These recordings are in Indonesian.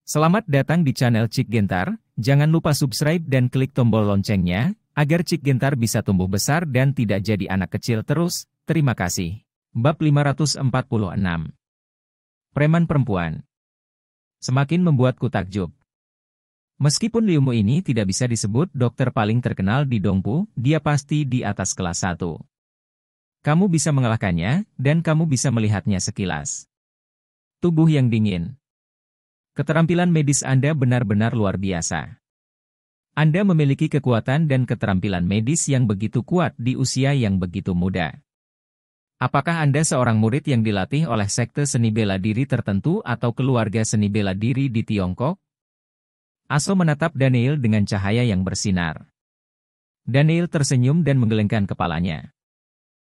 Selamat datang di channel Cik Gentar, jangan lupa subscribe dan klik tombol loncengnya, agar Cik Gentar bisa tumbuh besar dan tidak jadi anak kecil terus. Terima kasih. Bab 546. Preman Perempuan. Semakin membuatku takjub. Meskipun Liumu ini tidak bisa disebut dokter paling terkenal di Dongpu, dia pasti di atas kelas 1. Kamu bisa mengalahkannya, dan kamu bisa melihatnya sekilas. Tubuh yang dingin. Keterampilan medis Anda benar-benar luar biasa. Anda memiliki kekuatan dan keterampilan medis yang begitu kuat di usia yang begitu muda. Apakah Anda seorang murid yang dilatih oleh sekte seni bela diri tertentu atau keluarga seni bela diri di Tiongkok? Aso menatap Daniel dengan cahaya yang bersinar. Daniel tersenyum dan menggelengkan kepalanya.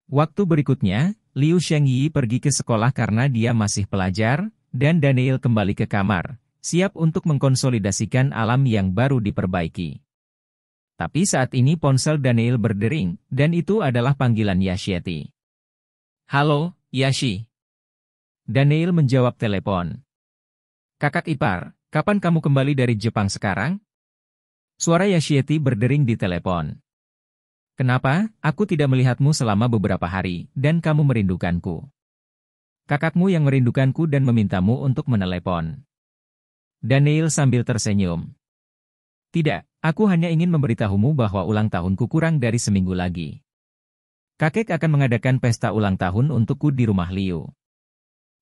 Waktu berikutnya, Liu Shengyi pergi ke sekolah karena dia masih pelajar, dan Daniel kembali ke kamar, siap untuk mengkonsolidasikan alam yang baru diperbaiki. Tapi saat ini ponsel Daniel berdering, dan itu adalah panggilan Yashieti. Halo, Yashi. Daniel menjawab telepon. Kakak ipar, kapan kamu kembali dari Jepang sekarang? Suara Yashieti berdering di telepon. Kenapa, aku tidak melihatmu selama beberapa hari, dan kamu merindukanku? Kakakmu yang merindukanku dan memintamu untuk menelepon. Daniel sambil tersenyum. Tidak, aku hanya ingin memberitahumu bahwa ulang tahunku kurang dari seminggu lagi. Kakek akan mengadakan pesta ulang tahun untukku di rumah Liu.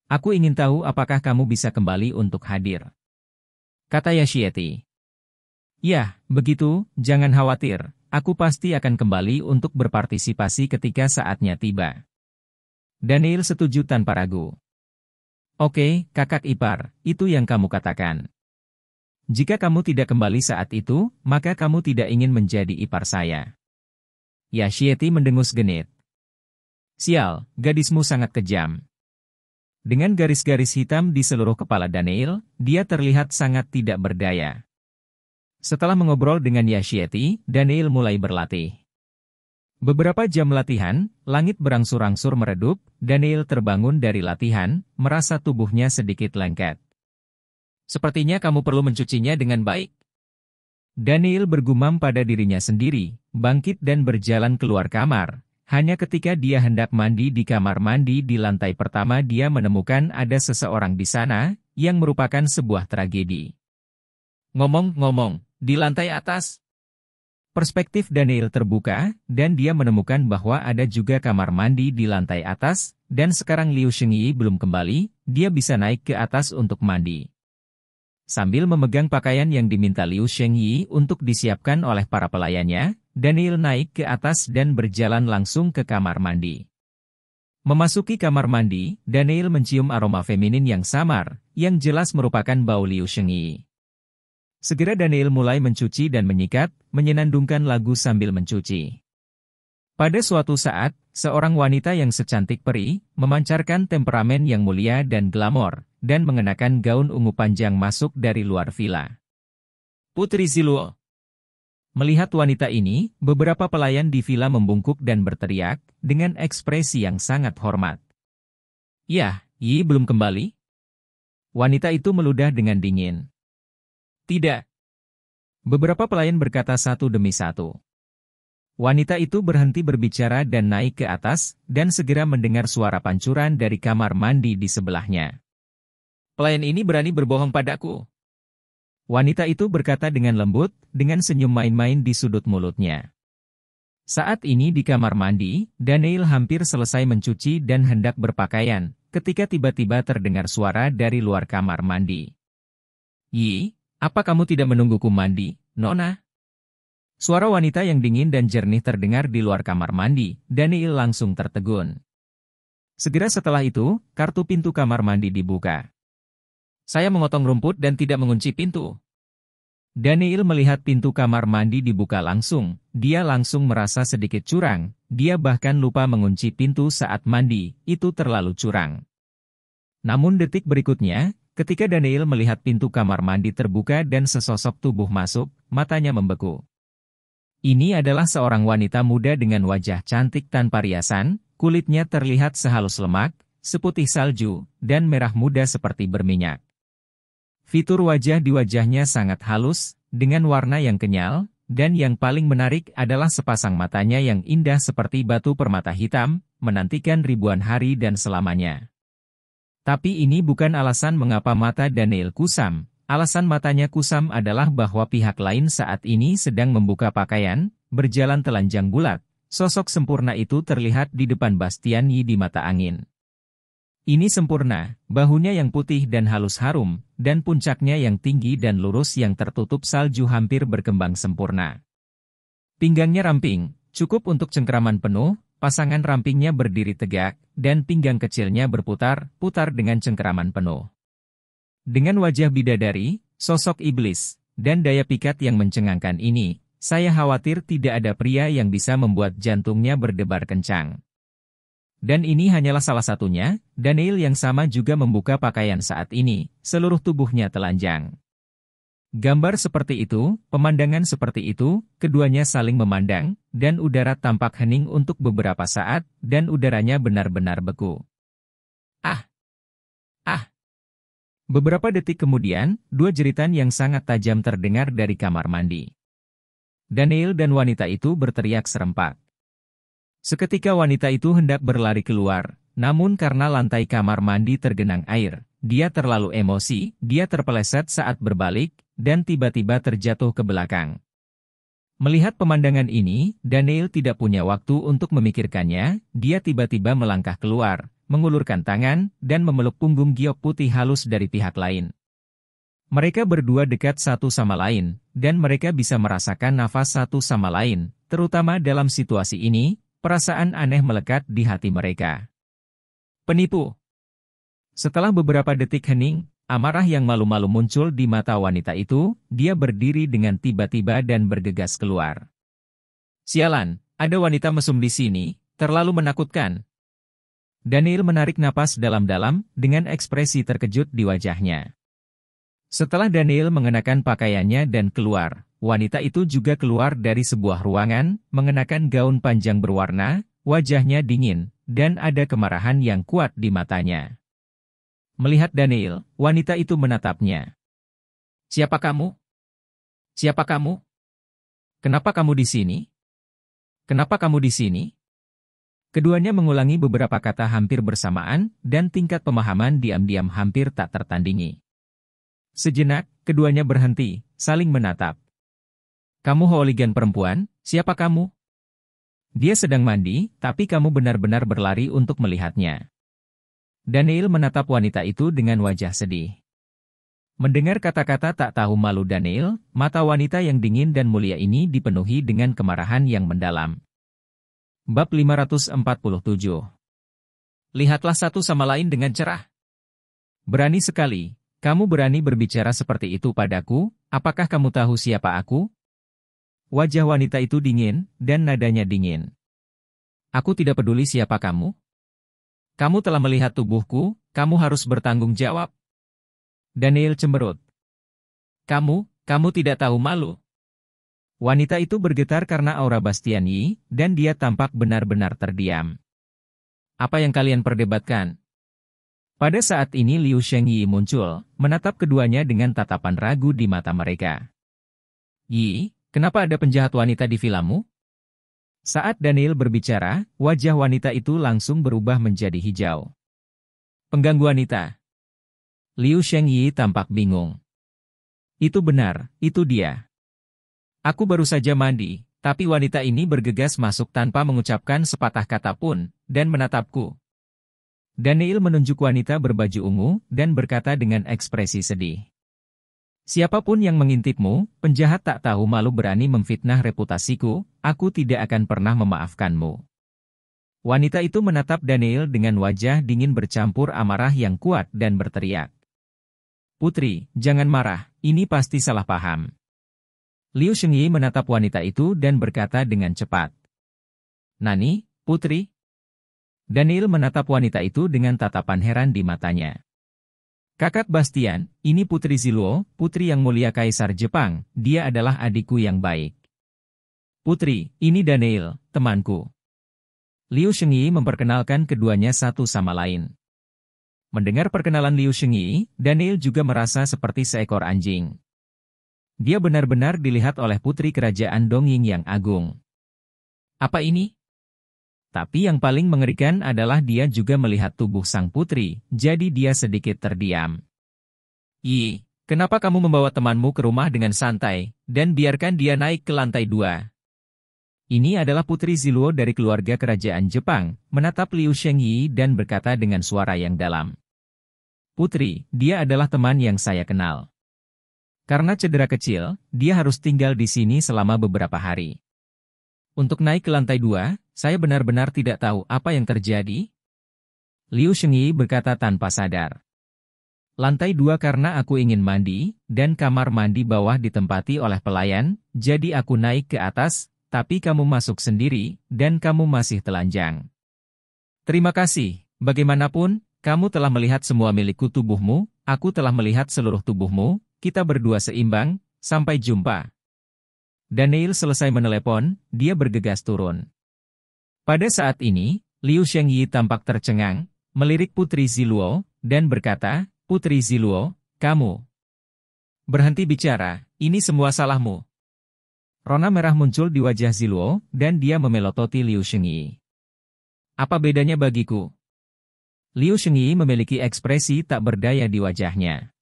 Aku ingin tahu apakah kamu bisa kembali untuk hadir. Kata Yashieti. Ya, begitu, jangan khawatir, aku pasti akan kembali untuk berpartisipasi ketika saatnya tiba. Daniel setuju tanpa ragu. Oke, kakak ipar, itu yang kamu katakan. Jika kamu tidak kembali saat itu, maka kamu tidak ingin menjadi ipar saya. Yashieti mendengus genit. Sial, gadismu sangat kejam. Dengan garis-garis hitam di seluruh kepala Daniel, dia terlihat sangat tidak berdaya. Setelah mengobrol dengan Yashieti, Daniel mulai berlatih. Beberapa jam latihan, langit berangsur-angsur meredup, Daniel terbangun dari latihan, merasa tubuhnya sedikit lengket. Sepertinya kamu perlu mencucinya dengan baik. Daniel bergumam pada dirinya sendiri, bangkit dan berjalan keluar kamar. Hanya ketika dia hendak mandi di kamar mandi di lantai pertama dia menemukan ada seseorang di sana, yang merupakan sebuah tragedi. Ngomong-ngomong, di lantai atas, perspektif Daniel terbuka, dan dia menemukan bahwa ada juga kamar mandi di lantai atas, dan sekarang Liu Shengyi belum kembali, dia bisa naik ke atas untuk mandi. Sambil memegang pakaian yang diminta Liu Shengyi untuk disiapkan oleh para pelayannya, Daniel naik ke atas dan berjalan langsung ke kamar mandi. Memasuki kamar mandi, Daniel mencium aroma feminin yang samar, yang jelas merupakan bau Liu Shengyi. Segera Daniel mulai mencuci dan menyikat, menyenandungkan lagu sambil mencuci. Pada suatu saat, seorang wanita yang secantik peri, memancarkan temperamen yang mulia dan glamor, dan mengenakan gaun ungu panjang masuk dari luar villa. Putri Ziluo. Melihat wanita ini, beberapa pelayan di villa membungkuk dan berteriak, dengan ekspresi yang sangat hormat. Yah, Yi belum kembali? Wanita itu meludah dengan dingin. Tidak. Beberapa pelayan berkata satu demi satu. Wanita itu berhenti berbicara dan naik ke atas, dan segera mendengar suara pancuran dari kamar mandi di sebelahnya. Pelayan ini berani berbohong padaku. Wanita itu berkata dengan lembut, dengan senyum main-main di sudut mulutnya. Saat ini di kamar mandi, Daniel hampir selesai mencuci dan hendak berpakaian, ketika tiba-tiba terdengar suara dari luar kamar mandi. Yi, apa kamu tidak menungguku mandi, Nona? Suara wanita yang dingin dan jernih terdengar di luar kamar mandi, Daniel langsung tertegun. Segera setelah itu, kartu pintu kamar mandi dibuka. Saya memotong rumput dan tidak mengunci pintu. Daniel melihat pintu kamar mandi dibuka langsung, dia langsung merasa sedikit curang, dia bahkan lupa mengunci pintu saat mandi, itu terlalu curang. Namun detik berikutnya, ketika Daniel melihat pintu kamar mandi terbuka dan sesosok tubuh masuk, matanya membeku. Ini adalah seorang wanita muda dengan wajah cantik tanpa riasan, kulitnya terlihat sehalus lemak, seputih salju, dan merah muda seperti berminyak. Fitur wajah di wajahnya sangat halus, dengan warna yang kenyal, dan yang paling menarik adalah sepasang matanya yang indah seperti batu permata hitam, menantikan ribuan hari dan selamanya. Tapi ini bukan alasan mengapa mata Daniel kusam. Alasan matanya kusam adalah bahwa pihak lain saat ini sedang membuka pakaian, berjalan telanjang bulat. Sosok sempurna itu terlihat di depan Bastian Yi di mata angin. Ini sempurna, bahunya yang putih dan halus harum, dan puncaknya yang tinggi dan lurus yang tertutup salju hampir berkembang sempurna. Pinggangnya ramping, cukup untuk cengkeraman penuh, pasangan rampingnya berdiri tegak, dan pinggang kecilnya berputar-putar dengan cengkeraman penuh. Dengan wajah bidadari, sosok iblis, dan daya pikat yang mencengangkan ini, saya khawatir tidak ada pria yang bisa membuat jantungnya berdebar kencang. Dan ini hanyalah salah satunya, Daniel yang sama juga membuka pakaian saat ini, seluruh tubuhnya telanjang. Gambar seperti itu, pemandangan seperti itu, keduanya saling memandang, dan udara tampak hening untuk beberapa saat, dan udaranya benar-benar beku. Ah! Ah! Beberapa detik kemudian, dua jeritan yang sangat tajam terdengar dari kamar mandi. Daniel dan wanita itu berteriak serempak. Seketika wanita itu hendak berlari keluar, namun karena lantai kamar mandi tergenang air, dia terlalu emosi, dia terpeleset saat berbalik, dan tiba-tiba terjatuh ke belakang. Melihat pemandangan ini, Daniel tidak punya waktu untuk memikirkannya, dia tiba-tiba melangkah keluar, mengulurkan tangan, dan memeluk punggung giok putih halus dari pihak lain. Mereka berdua dekat satu sama lain, dan mereka bisa merasakan nafas satu sama lain, terutama dalam situasi ini, perasaan aneh melekat di hati mereka. Penipu. Setelah beberapa detik hening, amarah yang malu-malu muncul di mata wanita itu, dia berdiri dengan tiba-tiba dan bergegas keluar. Sialan, ada wanita mesum di sini, terlalu menakutkan. Daniel menarik napas dalam-dalam, dengan ekspresi terkejut di wajahnya. Setelah Daniel mengenakan pakaiannya dan keluar, wanita itu juga keluar dari sebuah ruangan, mengenakan gaun panjang berwarna, wajahnya dingin, dan ada kemarahan yang kuat di matanya. Melihat Daniel, wanita itu menatapnya. Siapa kamu? Siapa kamu? Kenapa kamu di sini? Kenapa kamu di sini? Keduanya mengulangi beberapa kata hampir bersamaan, dan tingkat pemahaman diam-diam hampir tak tertandingi. Sejenak, keduanya berhenti, saling menatap. Kamu hooligan perempuan, siapa kamu? Dia sedang mandi, tapi kamu benar-benar berlari untuk melihatnya. Daniel menatap wanita itu dengan wajah sedih. Mendengar kata-kata tak tahu malu Daniel, mata wanita yang dingin dan mulia ini dipenuhi dengan kemarahan yang mendalam. Bab 547. Lihatlah satu sama lain dengan cerah. Berani sekali. Kamu berani berbicara seperti itu padaku, apakah kamu tahu siapa aku? Wajah wanita itu dingin, dan nadanya dingin. Aku tidak peduli siapa kamu. Kamu telah melihat tubuhku, kamu harus bertanggung jawab. Daniel cemberut. Kamu tidak tahu malu. Wanita itu bergetar karena aura Bastian Yi, dan dia tampak benar-benar terdiam. Apa yang kalian perdebatkan? Pada saat ini Liu Shengyi muncul, menatap keduanya dengan tatapan ragu di mata mereka. Yi, kenapa ada penjahat wanita di vilamu? Saat Daniel berbicara, wajah wanita itu langsung berubah menjadi hijau. Pengganggu wanita. Liu Shengyi tampak bingung. Itu benar, itu dia. Aku baru saja mandi, tapi wanita ini bergegas masuk tanpa mengucapkan sepatah kata pun, dan menatapku. Daniel menunjuk wanita berbaju ungu, dan berkata dengan ekspresi sedih. Siapapun yang mengintipmu, penjahat tak tahu malu berani memfitnah reputasiku, aku tidak akan pernah memaafkanmu. Wanita itu menatap Daniel dengan wajah dingin bercampur amarah yang kuat dan berteriak. Putri, jangan marah, ini pasti salah paham. Liu Shengyi menatap wanita itu dan berkata dengan cepat. Nani, putri? Daniel menatap wanita itu dengan tatapan heran di matanya. Kakak Bastian, ini Putri Ziluo, putri yang mulia Kaisar Jepang, dia adalah adikku yang baik. Putri, ini Daniel, temanku. Liu Shengyi memperkenalkan keduanya satu sama lain. Mendengar perkenalan Liu Shengyi, Daniel juga merasa seperti seekor anjing. Dia benar-benar dilihat oleh putri kerajaan Dongying yang agung. Apa ini? Tapi yang paling mengerikan adalah dia juga melihat tubuh sang putri, jadi dia sedikit terdiam. Kenapa kamu membawa temanmu ke rumah dengan santai, dan biarkan dia naik ke lantai 2? Ini adalah Putri Ziluo dari keluarga kerajaan Jepang, menatap Liu Shengyi dan berkata dengan suara yang dalam. Putri, dia adalah teman yang saya kenal. Karena cedera kecil, dia harus tinggal di sini selama beberapa hari. Untuk naik ke lantai 2, saya benar-benar tidak tahu apa yang terjadi. Liu Shengyi berkata tanpa sadar. Lantai 2 karena aku ingin mandi, dan kamar mandi bawah ditempati oleh pelayan, jadi aku naik ke atas, tapi kamu masuk sendiri, dan kamu masih telanjang. Terima kasih, bagaimanapun, kamu telah melihat semua milikku tubuhmu, aku telah melihat seluruh tubuhmu, kita berdua seimbang, sampai jumpa. Daniel selesai menelepon, dia bergegas turun. Pada saat ini, Liu Shengyi tampak tercengang, melirik Putri Ziluo, dan berkata, Putri Ziluo, kamu berhenti bicara, ini semua salahmu. Rona merah muncul di wajah Ziluo, dan dia memelototi Liu Shengyi. Apa bedanya bagiku? Liu Shengyi memiliki ekspresi tak berdaya di wajahnya.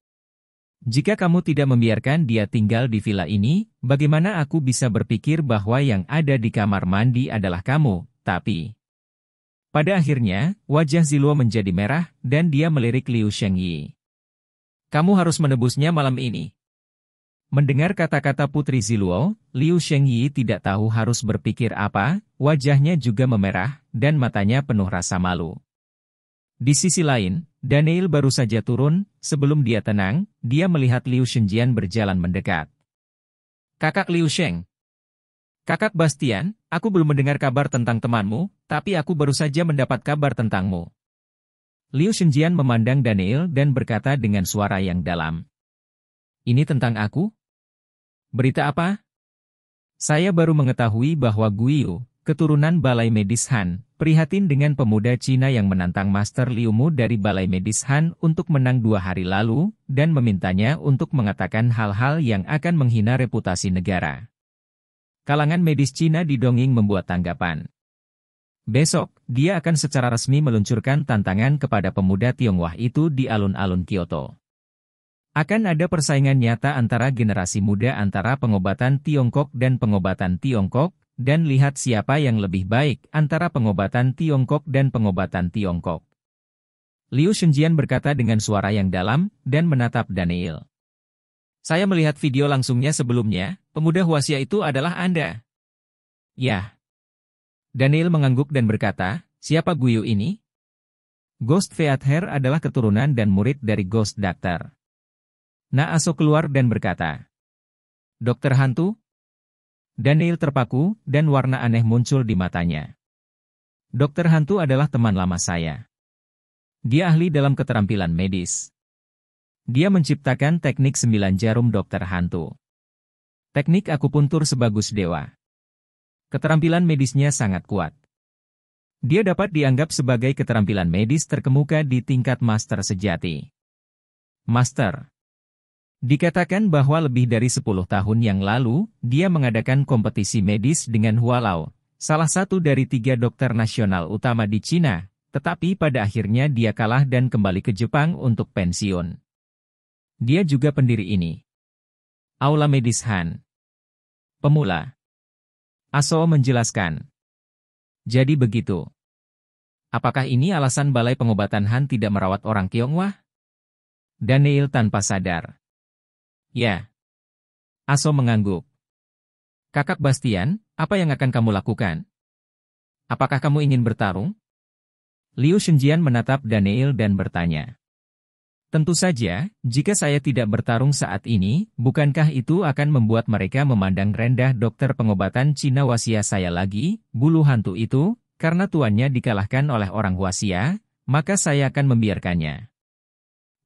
Jika kamu tidak membiarkan dia tinggal di villa ini, bagaimana aku bisa berpikir bahwa yang ada di kamar mandi adalah kamu, tapi... Pada akhirnya, wajah Ziluo menjadi merah, dan dia melirik Liu Shengyi. Kamu harus menebusnya malam ini. Mendengar kata-kata Putri Ziluo, Liu Shengyi tidak tahu harus berpikir apa, wajahnya juga memerah, dan matanya penuh rasa malu. Di sisi lain, Daniel baru saja turun, sebelum dia tenang, dia melihat Liu Shengjian berjalan mendekat. Kakak Liu Sheng. Kakak Bastian, aku belum mendengar kabar tentang temanmu, tapi aku baru saja mendapat kabar tentangmu. Liu Shengjian memandang Daniel dan berkata dengan suara yang dalam. Ini tentang aku? Berita apa? Saya baru mengetahui bahwa Guiyu, keturunan Balai Medis Han, prihatin dengan pemuda Cina yang menantang Master Liu Mu dari Balai Medis Han untuk menang 2 hari lalu, dan memintanya untuk mengatakan hal-hal yang akan menghina reputasi negara. Kalangan medis Cina di Dongying membuat tanggapan. Besok, dia akan secara resmi meluncurkan tantangan kepada pemuda Tionghoa itu di alun-alun Kyoto. Akan ada persaingan nyata antara generasi muda antara pengobatan Tiongkok dan pengobatan Tiongkok, dan lihat siapa yang lebih baik antara pengobatan Tiongkok dan pengobatan Tiongkok. Liu Shengjian berkata dengan suara yang dalam, dan menatap Daniel. Saya melihat video langsungnya sebelumnya, pemuda Huaxia itu adalah Anda. Ya. Daniel mengangguk dan berkata, siapa Guiyu ini? Ghost Feather adalah keturunan dan murid dari Ghost Doctor. Naaso keluar dan berkata, Dokter hantu? Daniel terpaku, dan warna aneh muncul di matanya. Dokter hantu adalah teman lama saya. Dia ahli dalam keterampilan medis. Dia menciptakan teknik 9 jarum dokter hantu. Teknik akupuntur sebagus dewa. Keterampilan medisnya sangat kuat. Dia dapat dianggap sebagai keterampilan medis terkemuka di tingkat master sejati. Master. Dikatakan bahwa lebih dari 10 tahun yang lalu, dia mengadakan kompetisi medis dengan Hua Lao, salah satu dari 3 dokter nasional utama di Cina, tetapi pada akhirnya dia kalah dan kembali ke Jepang untuk pensiun. Dia juga pendiri ini. Aula Medis Han. Pemula. Aso menjelaskan. Jadi begitu. Apakah ini alasan Balai Pengobatan Han tidak merawat orang Tionghoa? Daniel tanpa sadar. Ya. Aso mengangguk. Kakak Bastian, apa yang akan kamu lakukan? Apakah kamu ingin bertarung? Liu Shengjian menatap Daniel dan bertanya. Tentu saja, jika saya tidak bertarung saat ini, bukankah itu akan membuat mereka memandang rendah dokter pengobatan Cina Huaxia saya lagi, bulu hantu itu, karena tuannya dikalahkan oleh orang Huaxia, maka saya akan membiarkannya.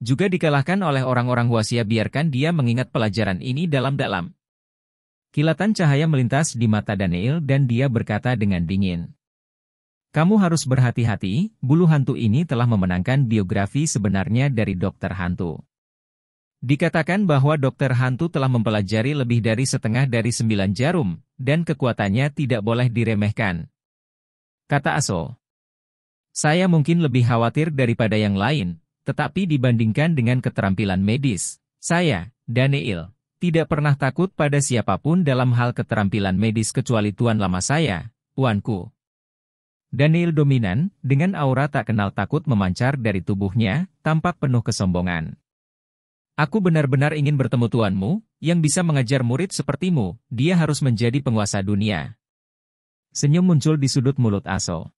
Juga dikalahkan oleh orang-orang Huaxia, biarkan dia mengingat pelajaran ini dalam-dalam. Kilatan cahaya melintas di mata Daniel dan dia berkata dengan dingin. Kamu harus berhati-hati, bulu hantu ini telah memenangkan biografi sebenarnya dari dokter hantu. Dikatakan bahwa dokter hantu telah mempelajari lebih dari setengah dari 9 jarum, dan kekuatannya tidak boleh diremehkan. Kata Aso. Saya mungkin lebih khawatir daripada yang lain, tetapi dibandingkan dengan keterampilan medis, saya, Daniel, tidak pernah takut pada siapapun dalam hal keterampilan medis kecuali tuan lama saya, tuanku. Daniel dominan, dengan aura tak kenal takut memancar dari tubuhnya, tampak penuh kesombongan. Aku benar-benar ingin bertemu tuanmu, yang bisa mengajar murid sepertimu, dia harus menjadi penguasa dunia. Senyum muncul di sudut mulut Aso.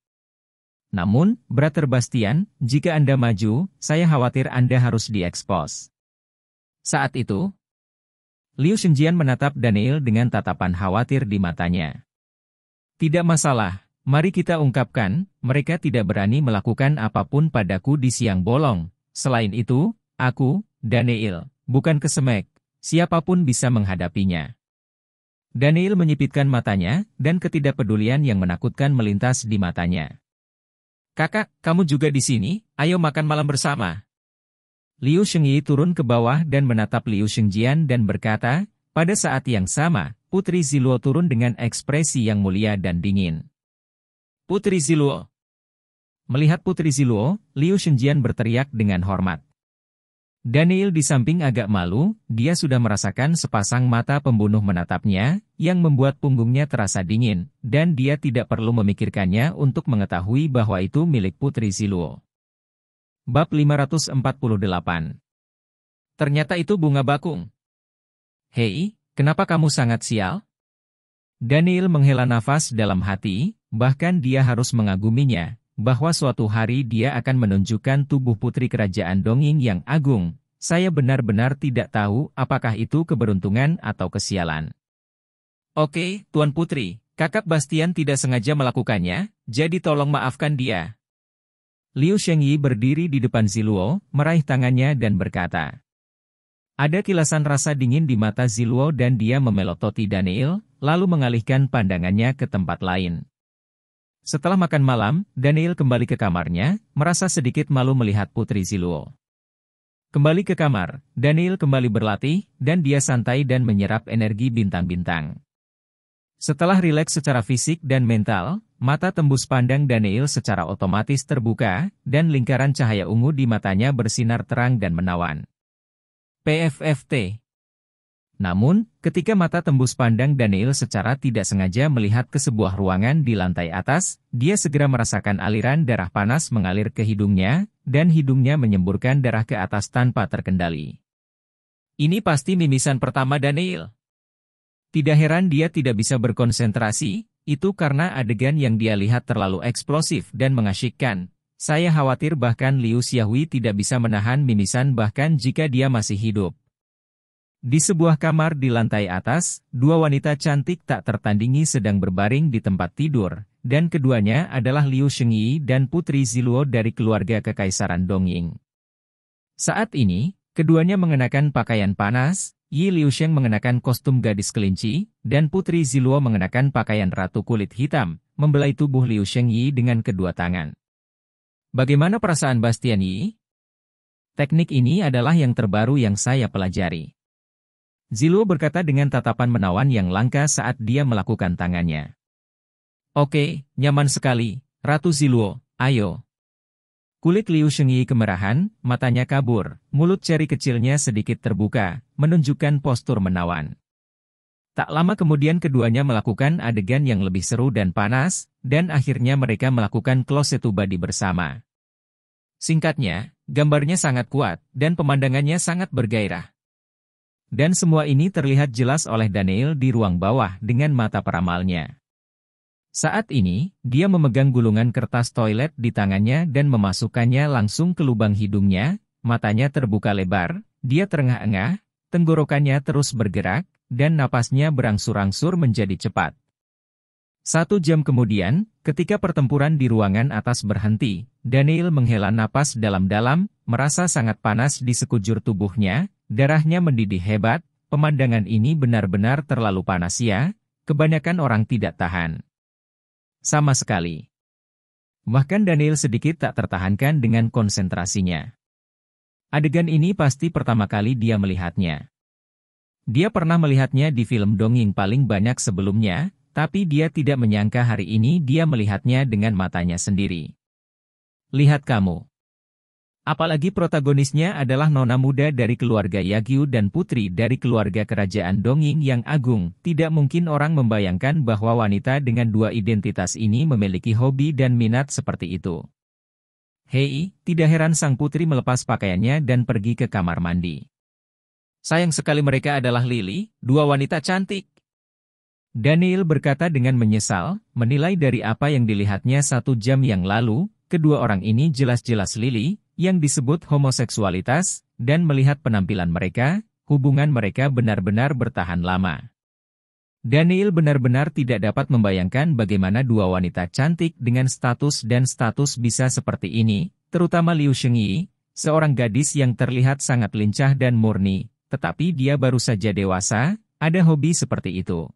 Namun, Brother Bastian, jika Anda maju, saya khawatir Anda harus diekspos. Saat itu, Liu Shengjian menatap Daniel dengan tatapan khawatir di matanya. Tidak masalah. Mari kita ungkapkan, mereka tidak berani melakukan apapun padaku di siang bolong. Selain itu, aku, Daniel, bukan kesemek, siapapun bisa menghadapinya. Daniel menyipitkan matanya, dan ketidakpedulian yang menakutkan melintas di matanya. Kakak, kamu juga di sini, ayo makan malam bersama. Liu Shengyi turun ke bawah dan menatap Liu Shengjian dan berkata, pada saat yang sama, Putri Ziluo turun dengan ekspresi yang mulia dan dingin. Putri Ziluo. Melihat Putri Ziluo, Liu Shengjian berteriak dengan hormat. Daniel di samping agak malu, dia sudah merasakan sepasang mata pembunuh menatapnya, yang membuat punggungnya terasa dingin, dan dia tidak perlu memikirkannya untuk mengetahui bahwa itu milik Putri Ziluo. Bab 548. Ternyata itu bunga bakung. Hei, kenapa kamu sangat sial? Daniel menghela nafas dalam hati, bahkan dia harus mengaguminya, bahwa suatu hari dia akan menunjukkan tubuh putri kerajaan Dongying yang agung. Saya benar-benar tidak tahu apakah itu keberuntungan atau kesialan. Oke, Tuan Putri, kakak Bastian tidak sengaja melakukannya, jadi tolong maafkan dia. Liu Shengyi berdiri di depan Ziluo, meraih tangannya dan berkata. Ada kilasan rasa dingin di mata Ziluo dan dia memelototi Daniel, lalu mengalihkan pandangannya ke tempat lain. Setelah makan malam, Daniel kembali ke kamarnya, merasa sedikit malu melihat Putri Ziluo. Kembali ke kamar, Daniel kembali berlatih, dan dia santai dan menyerap energi bintang-bintang. Setelah rileks secara fisik dan mental, mata tembus pandang Daniel secara otomatis terbuka, dan lingkaran cahaya ungu di matanya bersinar terang dan menawan. PFFT. Namun, ketika mata tembus pandang Daniel secara tidak sengaja melihat ke sebuah ruangan di lantai atas, dia segera merasakan aliran darah panas mengalir ke hidungnya, dan hidungnya menyemburkan darah ke atas tanpa terkendali. Ini pasti mimisan pertama Daniel. Tidak heran dia tidak bisa berkonsentrasi, itu karena adegan yang dia lihat terlalu eksplosif dan mengasyikkan. Saya khawatir bahkan Liu Xiaohui tidak bisa menahan mimisan bahkan jika dia masih hidup. Di sebuah kamar di lantai atas, dua wanita cantik tak tertandingi sedang berbaring di tempat tidur, dan keduanya adalah Liu Shengyi dan Putri Ziluo dari keluarga Kekaisaran Dongying. Saat ini, keduanya mengenakan pakaian panas, Yi Liusheng mengenakan kostum gadis kelinci, dan Putri Ziluo mengenakan pakaian ratu kulit hitam, membelai tubuh Liu Shengyi dengan kedua tangan. Bagaimana perasaan Bastian Yi? Teknik ini adalah yang terbaru yang saya pelajari. Ziluo berkata dengan tatapan menawan yang langka saat dia melakukan tangannya. Oke, nyaman sekali, Ratu Ziluo, ayo. Kulit Liu Shengyi kemerahan, matanya kabur, mulut ceri kecilnya sedikit terbuka, menunjukkan postur menawan. Tak lama kemudian keduanya melakukan adegan yang lebih seru dan panas, dan akhirnya mereka melakukan klosetu badi bersama. Singkatnya, gambarnya sangat kuat, dan pemandangannya sangat bergairah. Dan semua ini terlihat jelas oleh Daniel di ruang bawah dengan mata peramalnya. Saat ini, dia memegang gulungan kertas toilet di tangannya dan memasukkannya langsung ke lubang hidungnya, matanya terbuka lebar, dia terengah-engah, tenggorokannya terus bergerak, dan napasnya berangsur-angsur menjadi cepat. 1 jam kemudian, ketika pertempuran di ruangan atas berhenti, Daniel menghela napas dalam-dalam, merasa sangat panas di sekujur tubuhnya, darahnya mendidih hebat, pemandangan ini benar-benar terlalu panas ya, kebanyakan orang tidak tahan. Sama sekali. Bahkan Daniel sedikit tak tertahankan dengan konsentrasinya. Adegan ini pasti pertama kali dia melihatnya. Dia pernah melihatnya di film dongeng paling banyak sebelumnya, tapi dia tidak menyangka hari ini dia melihatnya dengan matanya sendiri. Lihat kamu. Apalagi protagonisnya adalah nona muda dari keluarga Yagyu dan putri dari keluarga kerajaan dongeng yang agung. Tidak mungkin orang membayangkan bahwa wanita dengan dua identitas ini memiliki hobi dan minat seperti itu. Hei, tidak heran sang putri melepas pakaiannya dan pergi ke kamar mandi. Sayang sekali mereka adalah Lily, dua wanita cantik. Daniel berkata dengan menyesal, menilai dari apa yang dilihatnya 1 jam yang lalu, kedua orang ini jelas-jelas Lily, yang disebut homoseksualitas, dan melihat penampilan mereka, hubungan mereka benar-benar bertahan lama. Daniel benar-benar tidak dapat membayangkan bagaimana dua wanita cantik dengan status dan status bisa seperti ini, terutama Liu Shengyi, seorang gadis yang terlihat sangat lincah dan murni, tetapi dia baru saja dewasa, ada hobi seperti itu.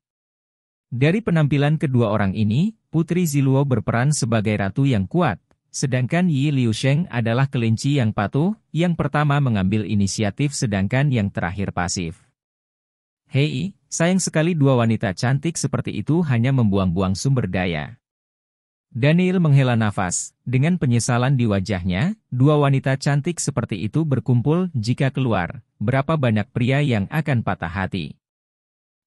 Dari penampilan kedua orang ini, Putri Ziluo berperan sebagai ratu yang kuat, sedangkan Yi Liusheng adalah kelinci yang patuh, yang pertama mengambil inisiatif sedangkan yang terakhir pasif. Hei, sayang sekali dua wanita cantik seperti itu hanya membuang-buang sumber daya. Daniel menghela nafas, dengan penyesalan di wajahnya, dua wanita cantik seperti itu berkumpul jika keluar, berapa banyak pria yang akan patah hati.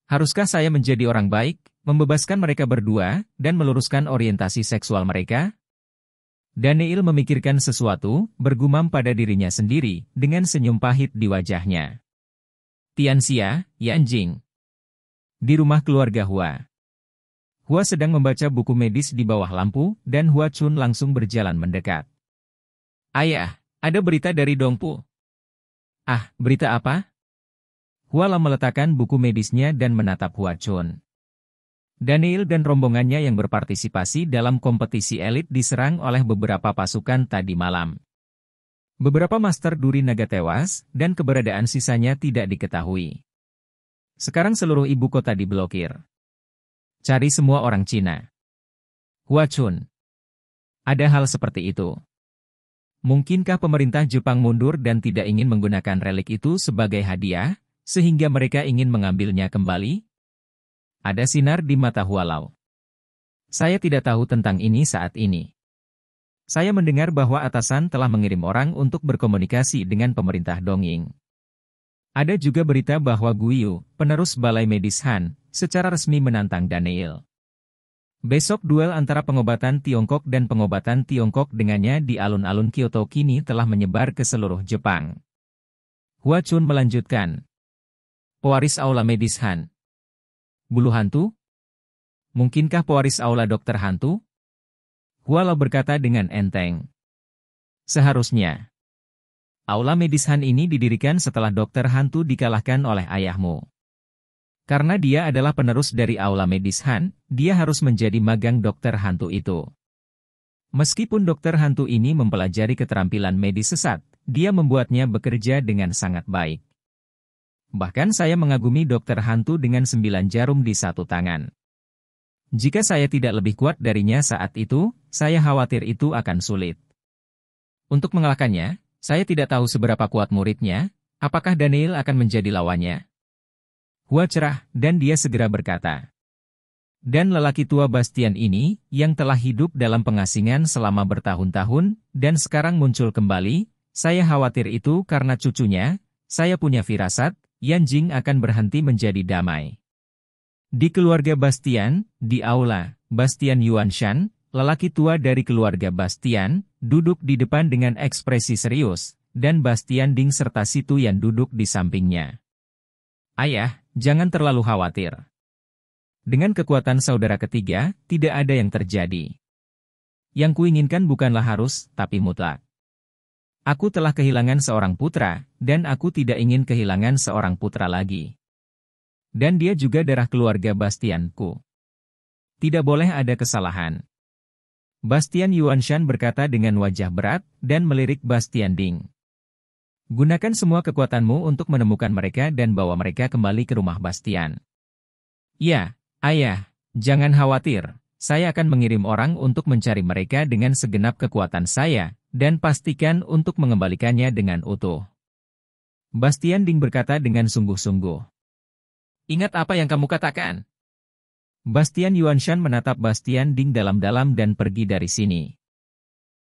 Haruskah saya menjadi orang baik, membebaskan mereka berdua, dan meluruskan orientasi seksual mereka? Daniel memikirkan sesuatu, bergumam pada dirinya sendiri, dengan senyum pahit di wajahnya. Tianxia, Yanjing. Di rumah keluarga Hua. Hua sedang membaca buku medis di bawah lampu, dan Hua Chun langsung berjalan mendekat. Ayah, ada berita dari Dongpu. Ah, berita apa? Hua Lam meletakkan buku medisnya dan menatap Hua Chun. Daniel dan rombongannya yang berpartisipasi dalam kompetisi elit diserang oleh beberapa pasukan tadi malam. Beberapa master duri naga tewas, dan keberadaan sisanya tidak diketahui. Sekarang seluruh ibu kota diblokir. Cari semua orang Cina. Hua Chun. Ada hal seperti itu. Mungkinkah pemerintah Jepang mundur dan tidak ingin menggunakan relik itu sebagai hadiah, sehingga mereka ingin mengambilnya kembali? Ada sinar di mata Hua Lao. Saya tidak tahu tentang ini saat ini. Saya mendengar bahwa atasan telah mengirim orang untuk berkomunikasi dengan pemerintah dongeng. Ada juga berita bahwa Guiyu, penerus Balai Medis Han, secara resmi menantang Daniel. Besok duel antara pengobatan Tiongkok dan pengobatan Tiongkok dengannya di alun-alun Kyoto kini telah menyebar ke seluruh Jepang. Hua Chun melanjutkan. Pewaris Aula Medis Han. Bulu hantu? Mungkinkah pewaris aula dokter hantu? Hua Lao berkata dengan enteng. Seharusnya. Aula medis Han ini didirikan setelah dokter hantu dikalahkan oleh ayahmu. Karena dia adalah penerus dari aula medis Han, dia harus menjadi magang dokter hantu itu. Meskipun dokter hantu ini mempelajari keterampilan medis sesat, dia membuatnya bekerja dengan sangat baik. Bahkan saya mengagumi dokter hantu dengan 9 jarum di satu tangan. Jika saya tidak lebih kuat darinya saat itu, saya khawatir itu akan sulit. Untuk mengalahkannya, saya tidak tahu seberapa kuat muridnya, apakah Daniel akan menjadi lawannya? Hua cerah, dan dia segera berkata. Dan lelaki tua Bastian ini, yang telah hidup dalam pengasingan selama bertahun-tahun, dan sekarang muncul kembali, saya khawatir itu karena cucunya, saya punya firasat, Yanjing akan berhenti menjadi damai. Di keluarga Bastian, di aula, Bastian Yuanshan, lelaki tua dari keluarga Bastian, duduk di depan dengan ekspresi serius, dan Bastian Ding serta Situ yang duduk di sampingnya. Ayah, jangan terlalu khawatir. Dengan kekuatan saudara ketiga, tidak ada yang terjadi. Yang kuinginkan bukanlah harus, tapi mutlak. Aku telah kehilangan seorang putra, dan aku tidak ingin kehilangan seorang putra lagi. Dan dia juga darah keluarga Bastianku. Tidak boleh ada kesalahan. Bastian Yuanshan berkata dengan wajah berat, dan melirik Bastian Ding. Gunakan semua kekuatanmu untuk menemukan mereka dan bawa mereka kembali ke rumah Bastian. Ya, ayah, jangan khawatir, Saya akan mengirim orang untuk mencari mereka dengan segenap kekuatan saya, dan pastikan untuk mengembalikannya dengan utuh. Bastian Ding berkata dengan sungguh-sungguh. Ingat apa yang kamu katakan. Bastian Yuanshan menatap Bastian Ding dalam-dalam dan pergi dari sini.